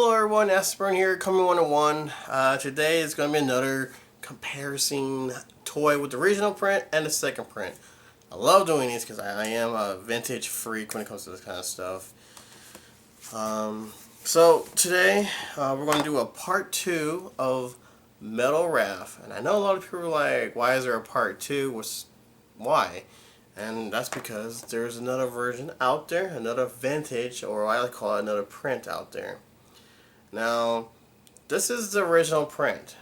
Hello everyone, Aspirin here, coming 101. Today is going to be another comparison toy with the original print and the second print. I love doing these because I am a vintage freak when it comes to this kind of stuff. So today we're going to do a part 2 of Metal Raph. And I know a lot of people are like, why is there a part 2? Why? And that's because there's another version out there, another vintage, or I like to call it another print out there. Now, this is the original print.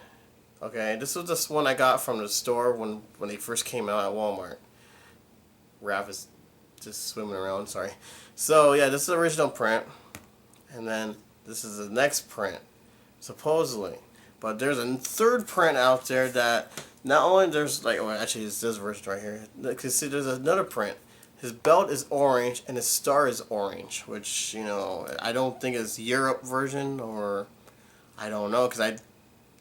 Okay, this was this one I got from the store when they first came out at Walmart. Raph is just swimming around, sorry. So yeah, this is the original print. And then this is the next print, supposedly. But there's a third print out there that not only there's like, well, actually it's this version right here. Because see, there's another print. His belt is orange and his star is orange, which, you know, I don't think is Europe version, or I don't know, because I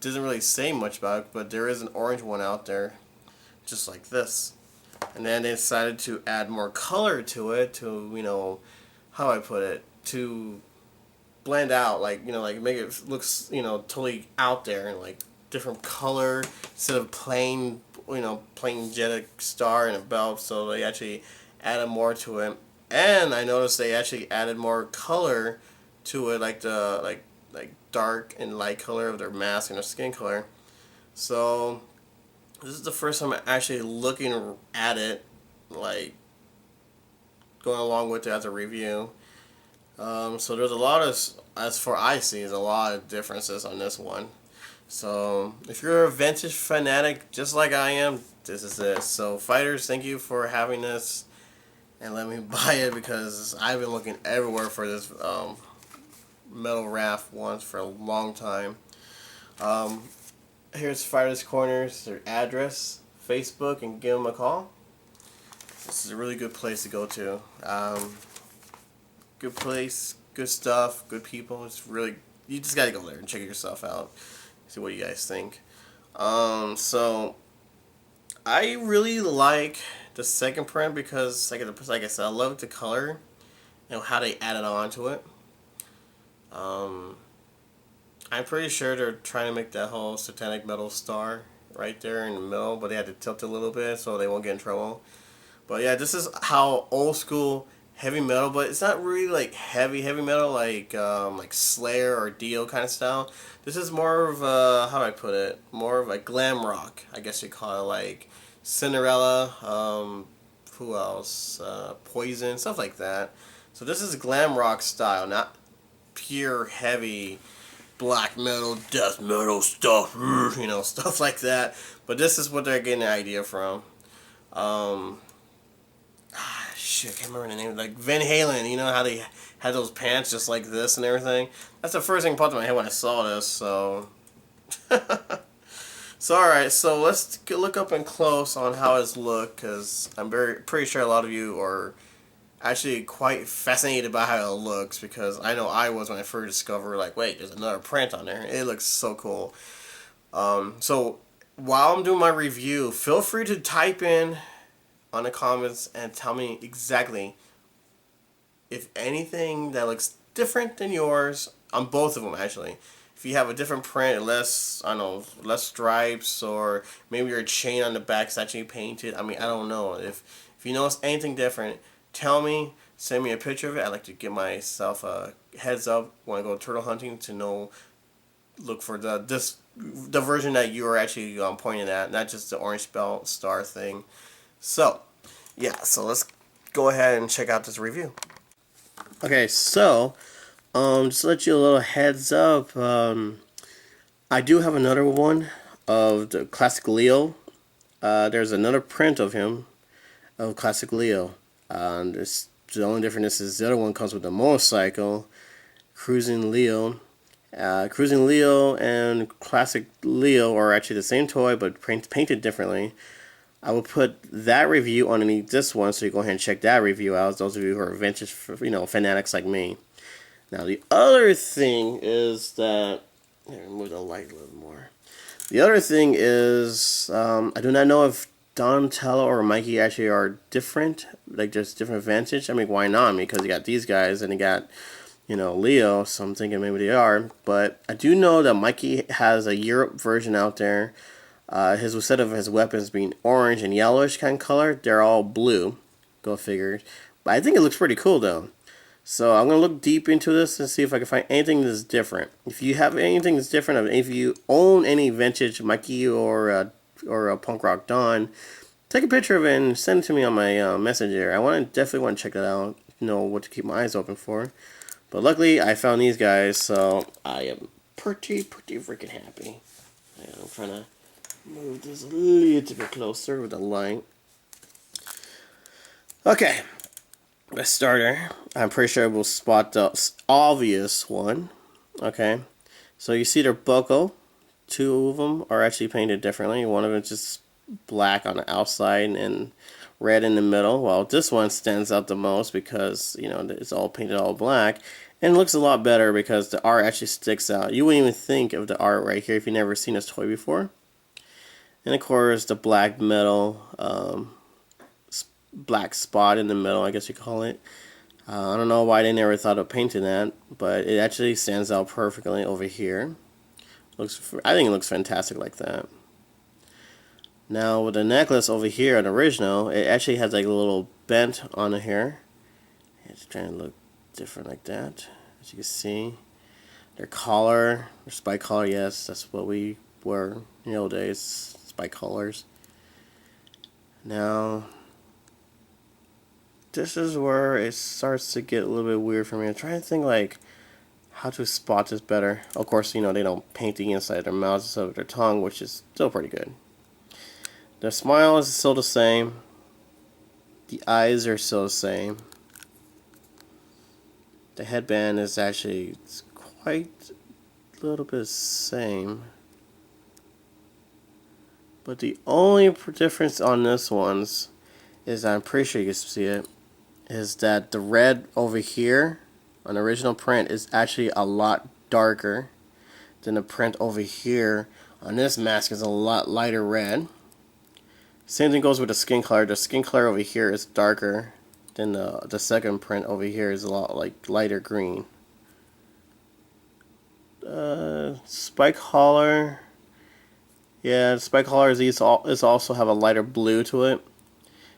doesn't really say much about it, but there is an orange one out there, just like this. And then they decided to add more color to it, to, you know, how I put it, to blend out, like, you know, like make it looks, you know, totally out there and like different color instead of plain, you know, plain jetted star and a belt. So they actually added more to it, and I noticed they actually added more color to it, like the like dark and light color of their mask and their skin color. So this is the first time I'm actually looking at it, like going along with it as a review. So there's a lot of, as far I see, there's a lot of differences on this one. So if you're a vintage fanatic just like I am, this is it. So fighters, thank you for having this and let me buy it, because I've been looking everywhere for this Metal Raph ones for a long time. Here's Fighters Corners, their address, Facebook, and give them a call. This is a really good place to go to. Good place, good stuff, good people. It's really, you just gotta go there and check it yourself out. See what you guys think. So I really like the second print because, like I said, I love the color, you know, how they added on to it. I'm pretty sure they're trying to make that whole satanic metal star right there in the middle, but they had to tilt it a little bit so they won't get in trouble. But yeah, this is how old school heavy metal, but it's not really like heavy metal like Slayer or Dio kind of style. This is more of a, how do I put it, more of a glam rock, I guess you call it, like Cinderella, who else, Poison, stuff like that. So this is glam rock style, not pure heavy black metal, death metal stuff, you know, stuff like that. But this is what they're getting the idea from. Shit, I can't remember the name. Like Van Halen, you know how they had those pants just like this and everything? That's the first thing that popped in my head when I saw this, so... So alright, so let's look up and close on how it's look, because I'm pretty sure a lot of you are actually quite fascinated by how it looks, because I know I was when I first discovered, like, wait, there's another print on there. It looks so cool. So while I'm doing my review, feel free to type in on the comments and tell me exactly if anything that looks different than yours on both of them, actually. If you have a different print, less, I don't know, less stripes, or maybe your chain on the back is actually painted. I mean, I don't know. If you notice anything different, tell me, send me a picture of it. I like to give myself a heads up when I go turtle hunting to know, look for the version that you are actually pointing at, not just the orange belt star thing. So, yeah, so let's go ahead and check out this review. Okay, so, just to let you a little heads up, I do have another one of the classic Leo. There's another print of him, of classic Leo. The only difference is the other one comes with a motorcycle, Cruisin Leo. Cruisin Leo and classic Leo are actually the same toy, but painted differently. I will put that review underneath this one, so you go ahead and check that review out, those of you who are vintage, you know, fanatics like me. Now, the other thing is that, let me move the light a little more. The other thing is, I do not know if Donatello or Mikey actually are different, like just different vintage. I mean, why not? Because you got these guys, and you got Leo, so I'm thinking maybe they are. But I do know that Mikey has a Europe version out there. His instead of his weapons being orange and yellowish kind of color, they're all blue. Go figure. But I think it looks pretty cool though. So I'm gonna look deep into this and see if I can find anything that's different. If you have anything that's different, if you own any vintage Mikey or a Punk Rock Dawn, take a picture of it and send it to me on my messenger. Definitely want to check that out. Know what to keep my eyes open for. But luckily, I found these guys, so I am pretty freaking happy. I'm trying to move this a little bit closer with the light. Okay, the starter. I'm pretty sure we'll spot the obvious one. Okay, so you see their Bucko. Two of them are actually painted differently. One of them is just black on the outside and red in the middle. Well, this one stands out the most because it's all painted all black. And it looks a lot better because the art actually sticks out. You wouldn't even think of the art right here if you've never seen this toy before. And of course, the black metal, black spot in the middle, I guess you call it. I don't know why they never thought of painting that, but it actually stands out perfectly over here. I think it looks fantastic like that. Now with the necklace over here, an original, it actually has like a little bent on the hair. It's trying to look different like that, as you can see. Their collar, their spike collar, yes, that's what we were in the old days, spike collars. Now, this is where it starts to get a little bit weird for me. I'm trying to think like how to spot this better. Of course, they don't paint the inside of their mouths instead of their tongue, which is still pretty good. Their smile is still the same. The eyes are still the same. The headband is actually quite a little bit the same. But the only difference on this one's is, I'm pretty sure you can see it, is that the red over here on the original print is actually a lot darker than the print over here on this mask is a lot lighter red. Same thing goes with the skin color. The skin color over here is darker than the second print over here is a lot like lighter green. Spike collar. Yeah, the spike collars is also have a lighter blue to it.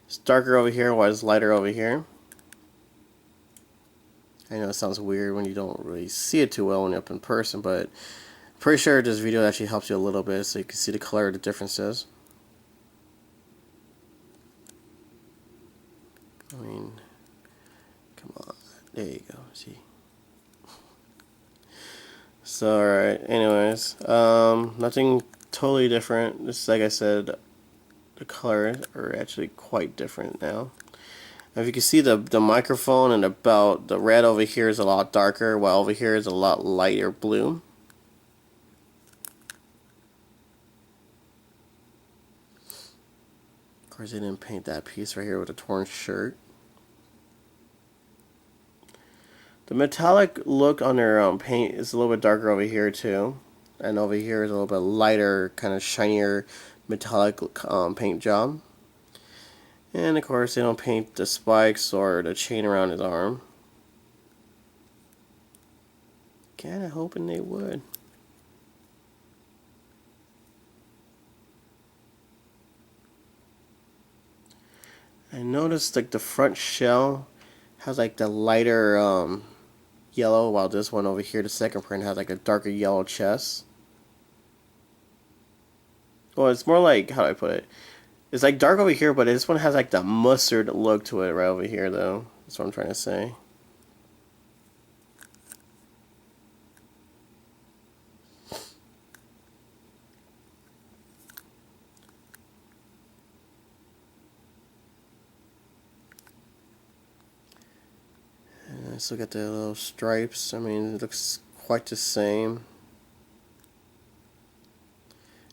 It's darker over here while it's lighter over here. I know it sounds weird when you don't really see it too well when you're up in person, but I'm pretty sure this video actually helps you a little bit so you can see the color of the differences. I mean, come on. There you go. See. So, alright. Anyways, nothing totally different. Just like I said, the colors are actually quite different now. If you can see the microphone and the belt, the red over here is a lot darker, while over here is a lot lighter blue. Of course, they didn't paint that piece right here with a torn shirt. The metallic look on their paint is a little bit darker over here too, and over here is a little bit lighter, kind of shinier metallic paint job. And of course, they don't paint the spikes or the chain around his arm. Kinda hoping they would. I noticed like the front shell has like the lighter yellow, while this one over here, the second print, has like a darker yellow chest. Well, it's more like, how do I put it? It's like dark over here, but this one has like the mustard look to it right over here, though. That's what I'm trying to say. And I still got the little stripes. I mean, it looks quite the same.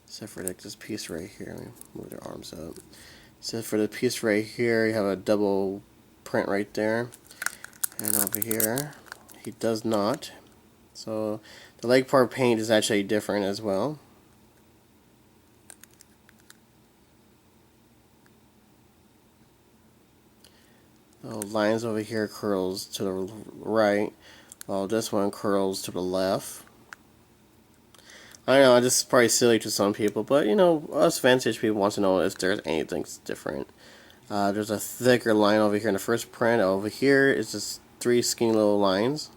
Except for like this piece right here. Let me move their arms up. Except for the piece right here, you have a double print right there. And over here, he does not. So the leg part paint is actually different as well. The lines over here curls to the right, Well, this one curls to the left. I know, this is probably silly to some people, but you know, us vintage people want to know if there's anything different. There's a thicker line over here in the first print. Over here is just 3 skinny little lines.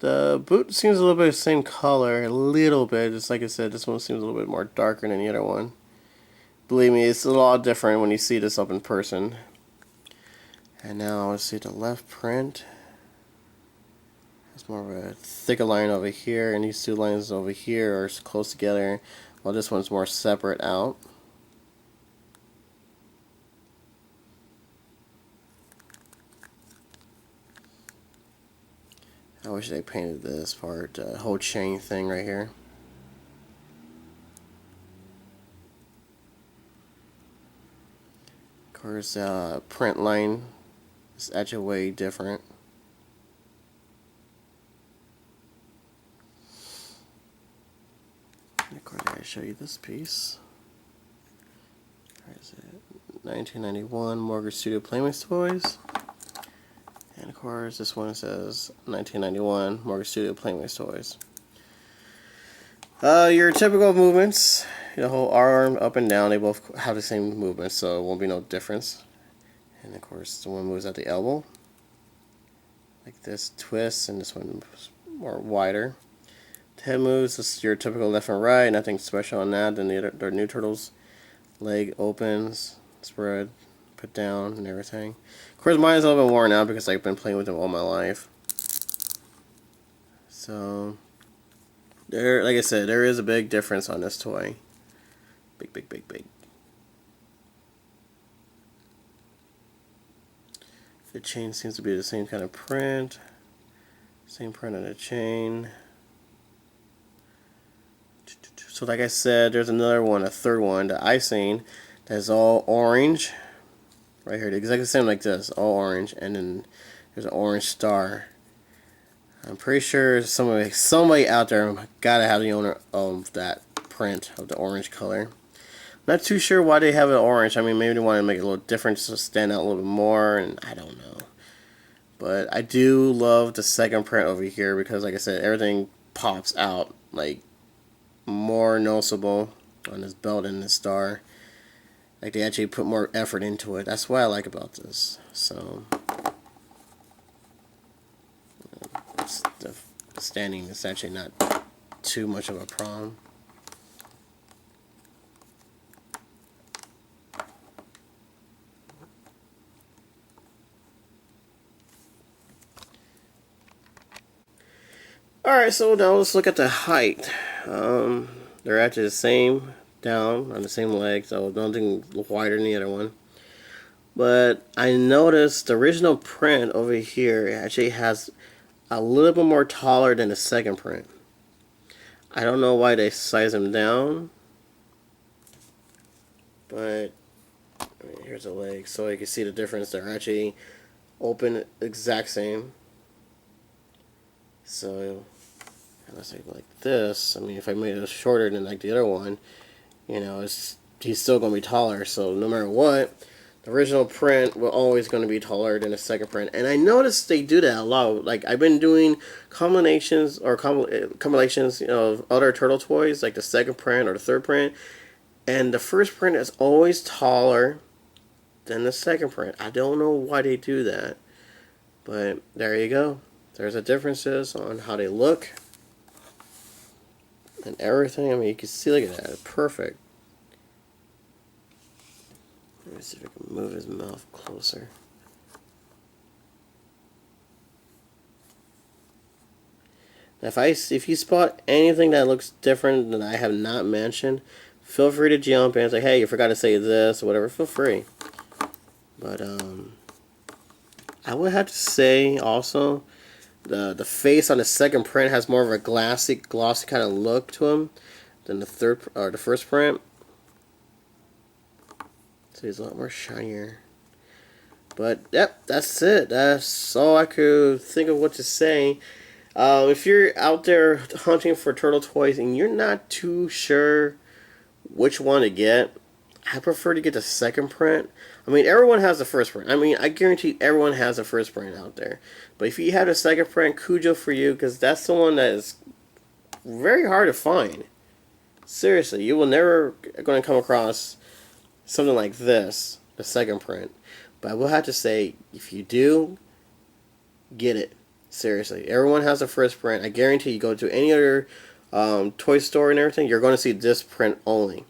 The boot seems a little bit the same color, a little bit. Just like I said, this one seems a little bit more darker than the other one. Believe me, it's a lot different when you see this up in person. And now let's see the left print. It's more of a thicker line over here, and these two lines over here are close together, while this one's more separate out. I wish they painted this part, the whole chain thing right here. Of course, print line is actually way different. And of course, I gotta show you this piece. Where is it? 1991 Morgan Studio Playmates Toys. And of course, this one says 1991 Morgan Studio Playmates Toys. Your typical movements, the whole arm up and down, they both have the same movement, so it won't be no difference. And of course, the one moves at the elbow, like this twist, and this one is more wider. The head moves, this is your typical left and right, nothing special on that. Then the new turtles, leg opens, spread, put down, and everything. Of course, mine is a little bit worn out because I've been playing with them all my life. So, there, like I said, there is a big difference on this toy. Big, big, big, big. The chain seems to be the same kind of print. Same print on the chain. So, like I said, there's another one, a third one, the icing, that's all orange. Right here, exactly the same like this, all orange, and then there's an orange star. I'm pretty sure somebody out there gotta have the owner of that print of the orange color. Not too sure why they have it orange. I mean, maybe they want to make it a little different to stand out a little bit more, and I don't know. But I do love the second print over here because, like I said, everything pops out like more noticeable on this belt and this star. Like they actually put more effort into it. That's what I like about this. So the standing is actually not too much of a problem. Alright, so now let's look at the height. They're actually the same down on the same leg, so nothing wider than the other one. But I noticed the original print over here actually has a little bit more taller than the second print. I don't know why they size them down, but I mean, here's the leg, so you can see the difference. They're actually open exact same. So unless I go like this, I mean, if I made it shorter than like the other one, you know, he's still going to be taller. So no matter what, the original print will always going to be taller than the second print. And I noticed they do that a lot. Like I've been doing combinations or compilations, you know, of other turtle toys, like the second print or the third print, and the first print is always taller than the second print. I don't know why they do that, but there you go. There's the differences on how they look and everything. I mean, you can see, look at that, it's perfect. Let me see if I can move his mouth closer. Now, if you spot anything that looks different that I have not mentioned, feel free to jump in and say, hey, you forgot to say this or whatever. Feel free. But I would have to say also, the face on the second print has more of a glossy kind of look to him than the first print. So he's a lot more shinier. But yep, that's it. That's all I could think of what to say. If you're out there hunting for turtle toys and you're not too sure which one to get, I prefer to get the second print. I mean, everyone has the first print. I mean, I guarantee everyone has the first print out there. But if you have the second print, Cujo for you, because that's the one that is very hard to find. Seriously, you will never going to come across something like this, the second print. But I will have to say, if you do, get it. Seriously, everyone has the first print. I guarantee you go to any other toy store and everything, you're going to see this print only.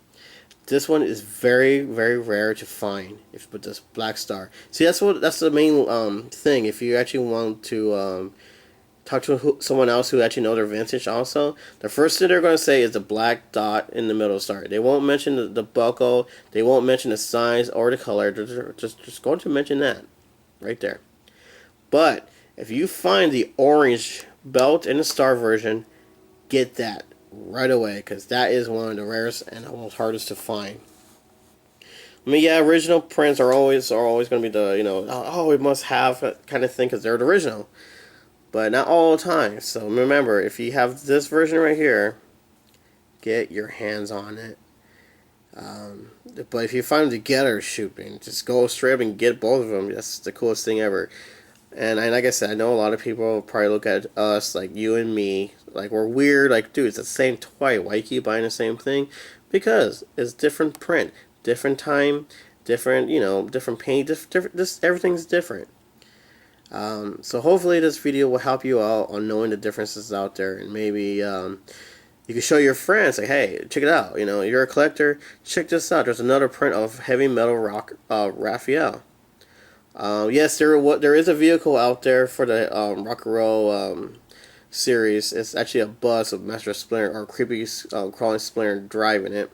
This one is very, very rare to find. If you put this Black Star, see that's the main thing. If you actually want to talk to someone else who actually know their vintage, also the first thing they're going to say is the black dot in the middle star. They won't mention the buckle. They won't mention the size or the color. They're just going to mention that right there. But if you find the orange belt in the star version, get that right away, because that is one of the rarest and almost hardest to find. I mean, yeah, original prints are always going to be the, you know, oh, we must have kind of thing because they're the original, but not all the time. So remember, if you have this version right here, get your hands on it. But if you find them together, shoot, man, just go straight up and get both of them. That's the coolest thing ever. And like I said, I know a lot of people probably look at us, like you and me, like we're weird. Like, dude, it's the same toy. Why you keep buying the same thing? Because it's different print, different time, different, you know, different paint, different. Everything's different. So hopefully this video will help you out on knowing the differences out there, and maybe you can show your friends, like, hey, check it out. You know, you're a collector. Check this out. There's another print of Heavy Metal Raphael. Yes, there is a vehicle out there for the Rock and Roll series. It's actually a bus of Master Splinter or Creepy Crawling Splinter driving it.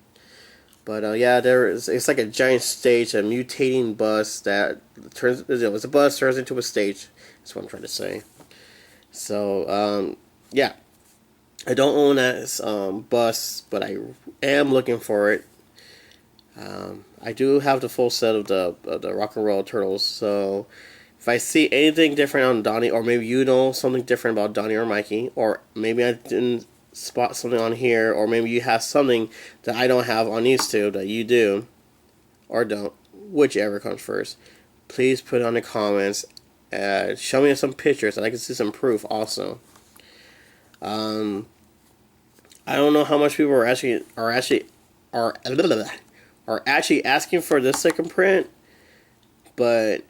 But yeah, it's like a giant stage, a mutating bus that turns, you know, it's a bus turns into a stage. That's what I'm trying to say. So yeah, I don't own that bus, but I am looking for it. I do have the full set of the Rock and Roll Turtles, so if I see anything different on Donnie, or maybe you know something different about Donnie or Mikey, or maybe I didn't spot something on here, or maybe you have something that I don't have on these two that you do, or don't, whichever comes first, please put it on the comments. Show me some pictures so I can see some proof also. I don't know how much people are actually asking for this second print, but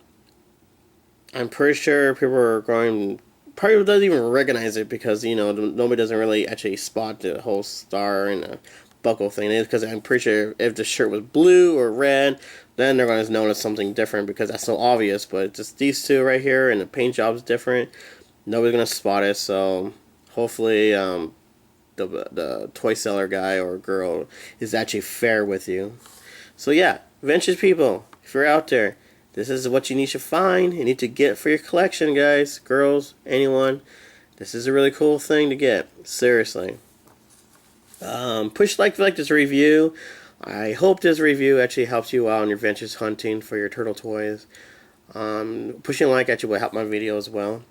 I'm pretty sure people are going, probably doesn't even recognize it, because, you know, nobody doesn't really actually spot the whole star and the buckle thing. It's because I'm pretty sure if the shirt was blue or red, then they're going to notice something different, because that's so obvious. But just these two right here, and the paint job's different, nobody's going to spot it. So hopefully the toy seller guy or girl is actually fair with you. So yeah, vintage people, if you're out there, this is what you need to find. You need to get for your collection, guys, girls, anyone. This is a really cool thing to get. Seriously. Push like if you like this review. I hope this review actually helps you out on your vintage hunting for your turtle toys. Pushing like actually will help my video as well.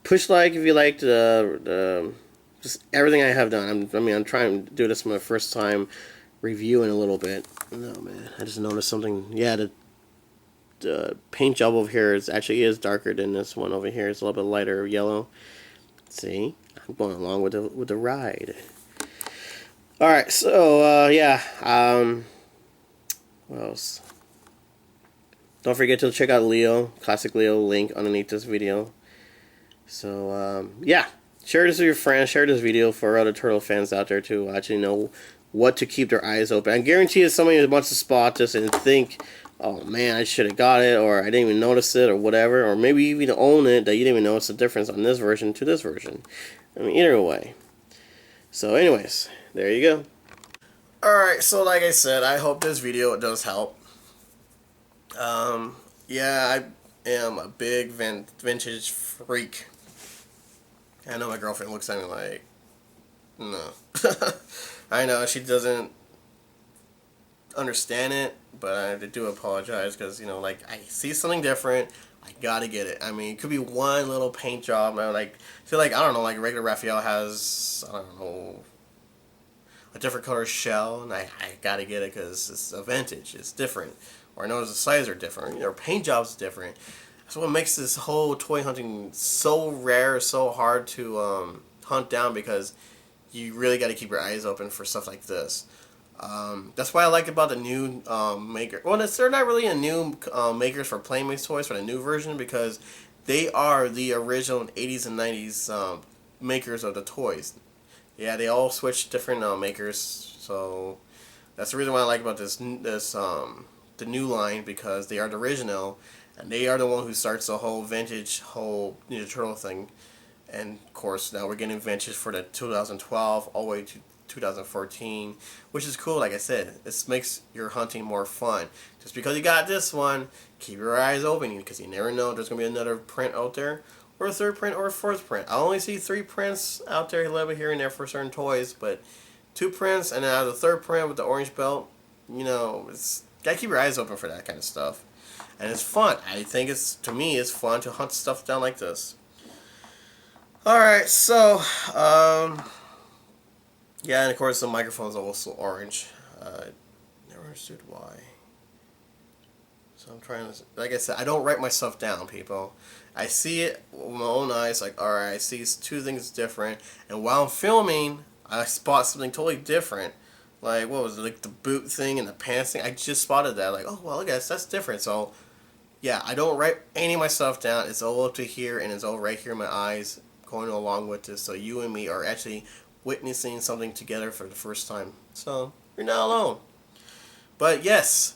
Push like if you liked just everything I have done. I'm trying to do this for my first time reviewing a little bit. No, man, I just noticed something. Yeah, the paint job over here is darker than this one over here. It's a little bit lighter yellow. See, I'm going along with the ride. All right, so yeah. What else? Don't forget to check out Leo, Classic Leo, link underneath this video. So yeah, share this with your friends. Share this video for other turtle fans out there to actually know what to keep their eyes open. I guarantee you somebody wants to spot this and think, oh man, I should have got it, or I didn't even notice it, or whatever, or maybe you even own it that you didn't even notice the difference on this version to this version. I mean, either way. So anyways, there you go. Alright, so like I said, I hope this video does help. Yeah, I am a big vintage freak. I know my girlfriend looks at me like, no. I know she doesn't understand it, but I do apologize, because, you know, like, I see something different, I gotta get it. I mean, it could be one little paint job. I like feel like, I don't know, like regular Raphael has, I don't know, a different color shell, and I gotta get it because it's a vintage. It's different. Or I notice the sizes are different. Or paint jobs are different. That's what makes this whole toy hunting so rare, so hard to hunt down, because you really got to keep your eyes open for stuff like this. That's why I like about the new maker. Well, they're not really a new makers for Playmates toys for the new version, because they are the original 80s and 90s makers of the toys. Yeah, they all switched different makers, so that's the reason why I like about the new line, because they are the original, and they are the one who starts the whole vintage whole Ninja Turtle thing. And of course, now we're getting vintage for the 2012 all the way to 2014, which is cool. Like I said, this makes your hunting more fun. Just because you got this one, keep your eyes open, because you never know, there's going to be another print out there, or a third print, or a fourth print. I only see 3 prints out there, a little bit here and there for certain toys, but 2 prints, and now the third print with the orange belt, it's got to keep your eyes open for that kind of stuff. And it's fun. I think to me, it's fun to hunt stuff down like this. Alright, so, yeah, and of course the microphone is also orange. Never understood why. So I'm trying to, like I said, I don't write my stuff down, people. I see it with my own eyes, like, alright, I see 2 things different, and while I'm filming, I spot something totally different. Like, what was it, like the boot thing and the pants thing? I just spotted that, like, oh, well, I guess that's different. So, yeah, I don't write any of my stuff down. It's all up to here, and it's all right here in my eyes, going along with this, so you and me are actually witnessing something together for the first time. So you're not alone. But yes,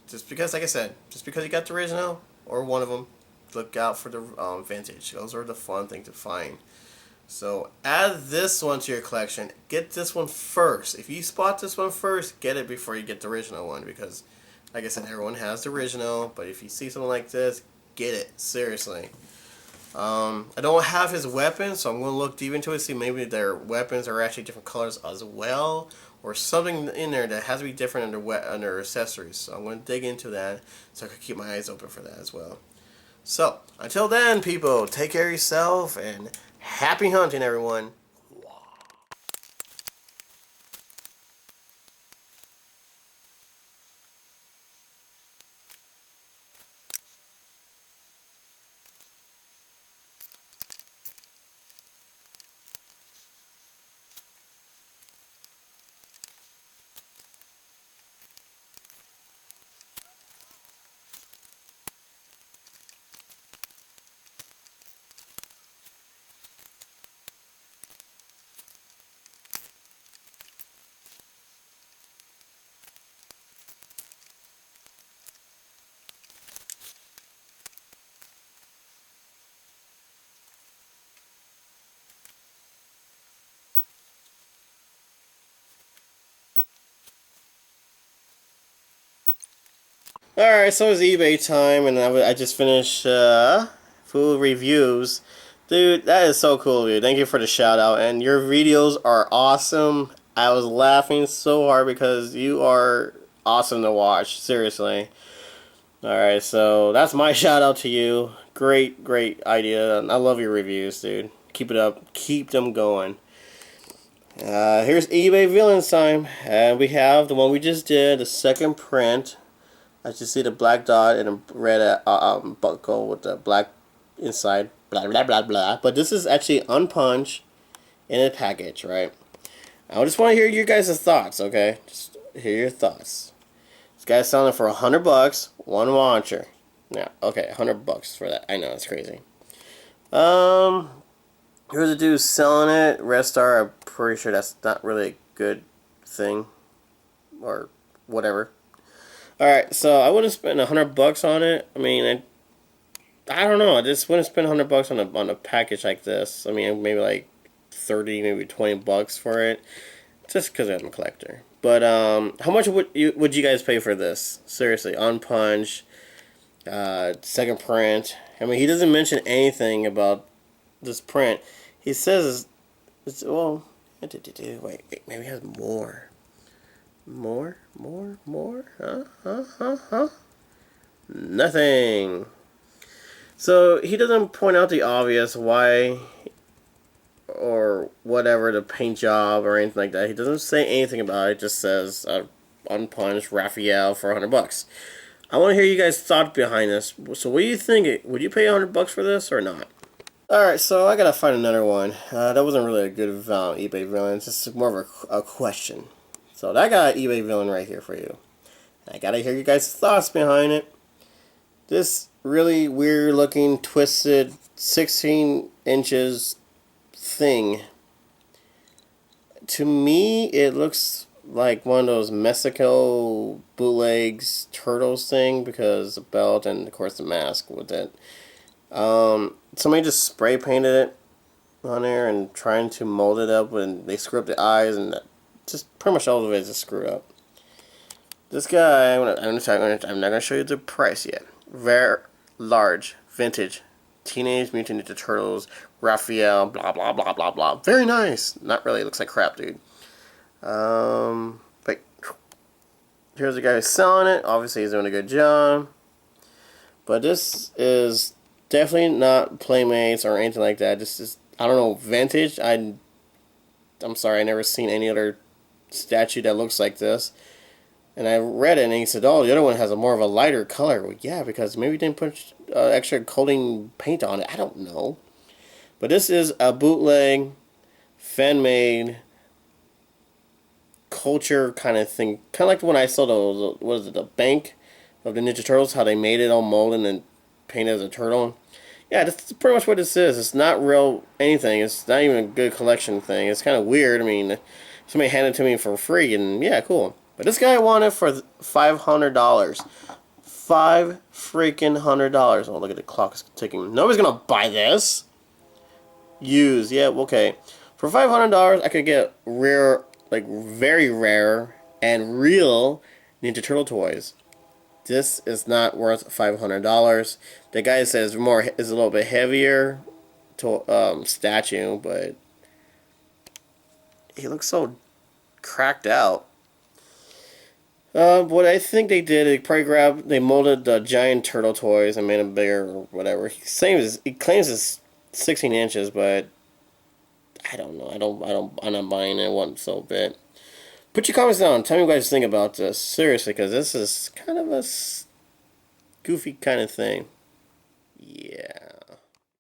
just because, like I said, just because you got the original or one of them, look out for the vintage. Those are the fun thing to find. So add this one to your collection. Get this one first. If you spot this one first, get it before you get the original one, because like I said, everyone has the original, but if you see something like this, get it. Seriously. I don't have his weapons, so I'm going to look deep into it, see maybe their weapons are actually different colors as well, or something in there that has to be different under accessories. So I'm going to dig into that, so I can keep my eyes open for that as well. So, until then, people, take care of yourself, and happy hunting, everyone. Alright, so it's eBay time, and I just finished food reviews. Dude, that is so cool, dude. Thank you for the shout out, and your videos are awesome. I was laughing so hard because you are awesome to watch, seriously. Alright, so that's my shout out to you. Great, great idea. I love your reviews, dude. Keep it up. Keep them going. Here's eBay Villains time, and we have the one we just did, the second print. As you see, the black dot and a red Bucko with the black inside, blah blah blah blah. But this is actually unpunched in a package, right? I just want to hear your guys' thoughts, okay? Just hear your thoughts. This guy's selling it for $100, one launcher. Yeah, okay, $100 for that. I know, it's crazy. Here's a dude selling it. Red Star, I'm pretty sure that's not really a good thing, or whatever. Alright, so I wouldn't spend $100 on it. I mean, I don't know. I just wouldn't spend $100 on a package like this. I mean, maybe like 30, maybe $20 for it, just because I'm a collector. But how much would you guys pay for this? Seriously, unpunched, second print. I mean, he doesn't mention anything about this print. He says it's well. Wait, maybe he has more. More? Huh? Nothing. So he doesn't point out the obvious why or whatever, the paint job or anything like that. He doesn't say anything about it. It just says unpunished Raphael for $100. I want to hear you guys' thoughts behind this. So what do you think? Would you pay $100 for this or not? Alright, so I gotta find another one. That wasn't really a good eBay villain. It's just more of a question. So I got an eBay villain right here for you. I gotta hear you guys' thoughts behind it. This really weird looking, twisted, 16 inches thing. To me, it looks like one of those Mexico bootlegs turtles thing because the belt and of course the mask with it. Somebody just spray painted it on there and trying to mold it up when they screw up the eyes and just pretty much all of it is just screwed up. This guy, I'm not going to show you the price yet. Very large, vintage, Teenage Mutant Ninja Turtles, Raphael, blah blah blah blah blah. Very nice. Not really, it looks like crap, dude. But here's the guy who's selling it. Obviously he's doing a good job. But this is definitely not Playmates or anything like that. This is, I don't know, vintage. I'm sorry, I never seen any other statue that looks like this. And I read it and he said, oh, the other one has a more of a lighter color. Well, yeah, because maybe they didn't put extra coating paint on it. I don't know. But this is a bootleg, fan-made, culture kind of thing. Kind of like when I saw the, what is it, the Bank of the Ninja Turtles, how they made it all molded and painted as a turtle. Yeah, that's pretty much what this is. It's not real anything. It's not even a good collection thing. It's kind of weird. I mean, somebody handed it to me for free, and yeah, cool. But this guy wanted it for $500. $500. Oh, look at the clock is ticking. Nobody's gonna buy this. Used, yeah, okay. For $500, I could get rare, like very rare and real Ninja Turtle toys. This is not worth $500. The guy says is a little bit heavier to statue, but he looks so cracked out. What I think they did, they molded the giant turtle toys and made them bigger or whatever. He claims it's 16 inches, but I don't know. I'm not buying it one so bit. Put your comments down. Tell me what you guys think about this. Seriously, because this is kind of a goofy kind of thing. Yeah.